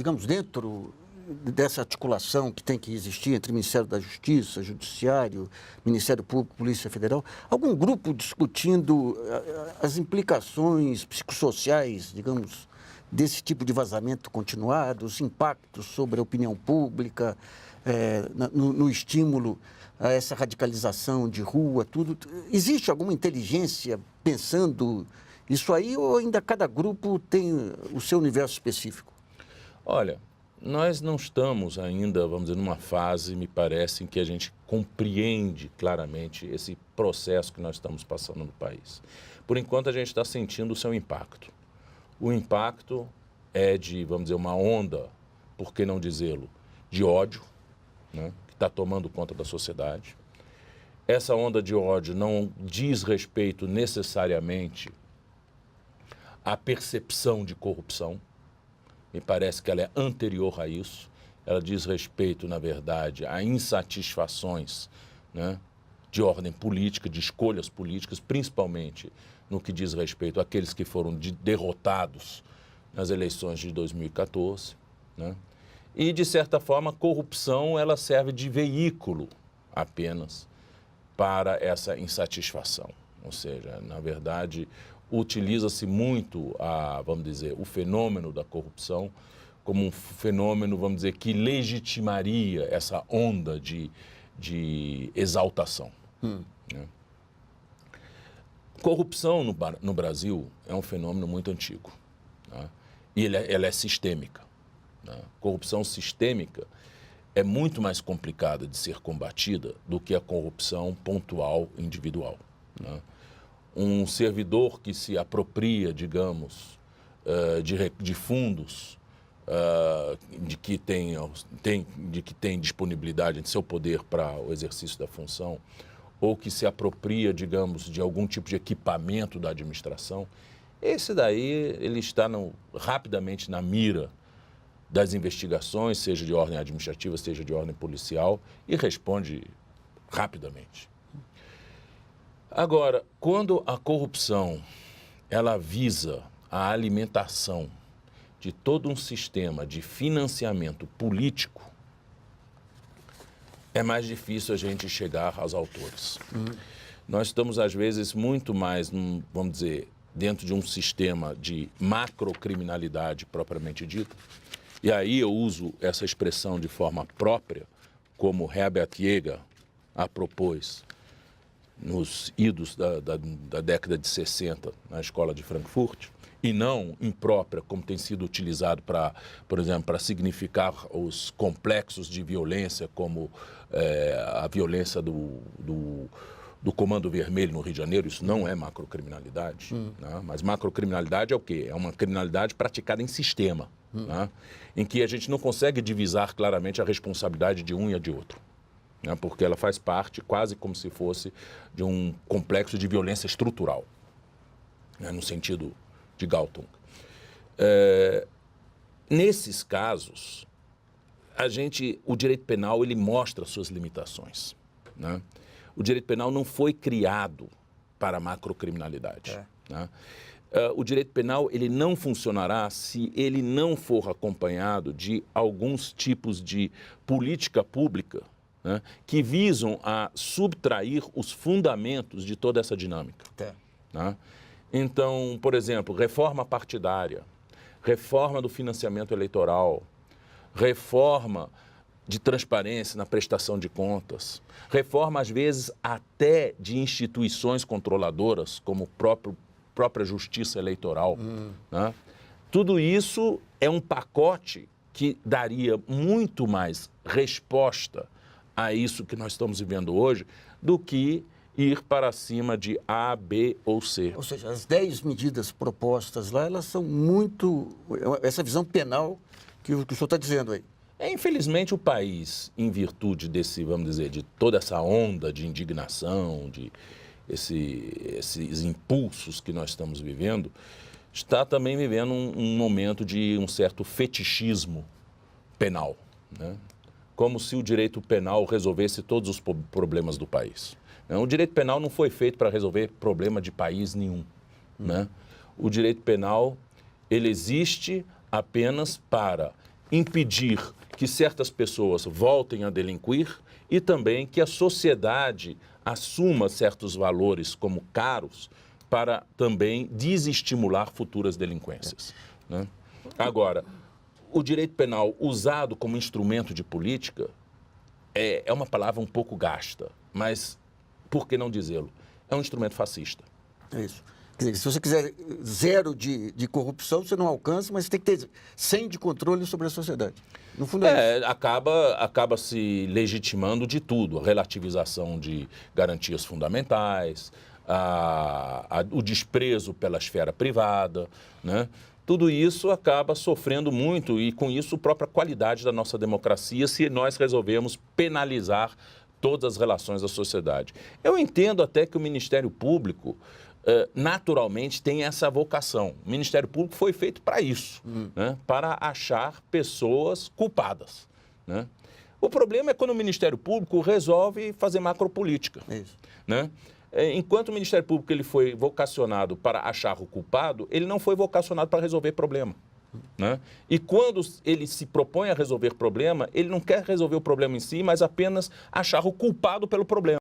digamos, dentro dessa articulação que tem que existir entre Ministério da Justiça, Judiciário, Ministério Público, Polícia Federal, algum grupo discutindo as implicações psicossociais, digamos, desse tipo de vazamento continuado, os impactos sobre a opinião pública, no estímulo a essa radicalização de rua, tudo? Existe alguma inteligência pensando isso aí ou ainda cada grupo tem o seu universo específico? Olha, nós não estamos ainda, vamos dizer, numa fase, me parece, em que a gente compreende claramente esse processo que nós estamos passando no país. Por enquanto, a gente está sentindo o seu impacto. O impacto é de, vamos dizer, uma onda, por que não dizê-lo, de ódio, né, que está tomando conta da sociedade. Essa onda de ódio não diz respeito necessariamente à percepção de corrupção. Me parece que ela é anterior a isso. Ela diz respeito, na verdade, a insatisfações, né, de ordem política, de escolhas políticas, principalmente no que diz respeito àqueles que foram derrotados nas eleições de 2014. Né? E, de certa forma, a corrupção ela serve de veículo apenas para essa insatisfação. Ou seja, na verdade, utiliza-se muito, vamos dizer, o fenômeno da corrupção como um fenômeno, vamos dizer, que legitimaria essa onda de exaltação. Né? Corrupção no Brasil é um fenômeno muito antigo, né? E ela é sistêmica. Né? Corrupção sistêmica é muito mais complicada de ser combatida do que a corrupção pontual individual. Né? Um servidor que se apropria, digamos, de fundos de que tem disponibilidade em seu poder para o exercício da função, ou que se apropria, digamos, de algum tipo de equipamento da administração, esse daí ele está rapidamente na mira das investigações, seja de ordem administrativa, seja de ordem policial, e responde rapidamente. Agora, quando a corrupção ela visa a alimentação de todo um sistema de financiamento político, é mais difícil a gente chegar aos autores. Nós estamos, às vezes, muito mais, vamos dizer, dentro de um sistema de macrocriminalidade propriamente dita. E aí eu uso essa expressão de forma própria, como Herbert Jäger a propôs nos idos da década de 60 na escola de Frankfurt, e não imprópria, como tem sido utilizado para, por exemplo, para significar os complexos de violência, como a violência do Comando Vermelho no Rio de Janeiro. Isso não é macrocriminalidade, né? Mas macrocriminalidade é o quê? É uma criminalidade praticada em sistema, né? Em que a gente não consegue divisar claramente a responsabilidade de um e a de outro, né? Porque ela faz parte quase como se fosse de um complexo de violência estrutural, né? No sentido de Galtung. Nesses casos, o direito penal ele mostra suas limitações, né? O direito penal não foi criado para a macrocriminalidade, né? O direito penal ele não funcionará se ele não for acompanhado de alguns tipos de política pública, né, que visam a subtrair os fundamentos de toda essa dinâmica. Né? Então, por exemplo, reforma partidária, reforma do financiamento eleitoral, reforma de transparência na prestação de contas, reforma, às vezes, até de instituições controladoras, como própria justiça eleitoral. Né? Tudo isso é um pacote que daria muito mais resposta a isso que nós estamos vivendo hoje do que ir para cima de A, B ou C. Ou seja, as 10 medidas propostas lá, elas são muito... essa visão penal que o senhor está dizendo aí. Infelizmente, o país, em virtude desse, vamos dizer, de toda essa onda de indignação, de esses impulsos que nós estamos vivendo, está também vivendo um momento de um certo fetichismo penal, né? Como se o direito penal resolvesse todos os problemas do país. O direito penal não foi feito para resolver problema de país nenhum, né? O direito penal, ele existe apenas para impedir que certas pessoas voltem a delinquir e também que a sociedade assuma certos valores como caros para também desestimular futuras delinquências, né? Agora, o direito penal usado como instrumento de política é uma palavra um pouco gasta, mas por que não dizê-lo? É um instrumento fascista. É isso. Quer dizer, se você quiser zero de corrupção, você não alcança, mas você tem que ter 100 de controle sobre a sociedade. No fundo é isso. Acaba se legitimando de tudo, a relativização de garantias fundamentais, o desprezo pela esfera privada, né? Tudo isso acaba sofrendo muito e, com isso, a própria qualidade da nossa democracia, se nós resolvermos penalizar todas as relações da sociedade. Eu entendo até que o Ministério Público, naturalmente, tem essa vocação. O Ministério Público foi feito para isso, né? Para achar pessoas culpadas, né? O problema é quando o Ministério Público resolve fazer macropolítica, né? Enquanto o Ministério Público ele foi vocacionado para achar o culpado, ele não foi vocacionado para resolver problema, né? E quando ele se propõe a resolver problema, ele não quer resolver o problema em si, mas apenas achar o culpado pelo problema.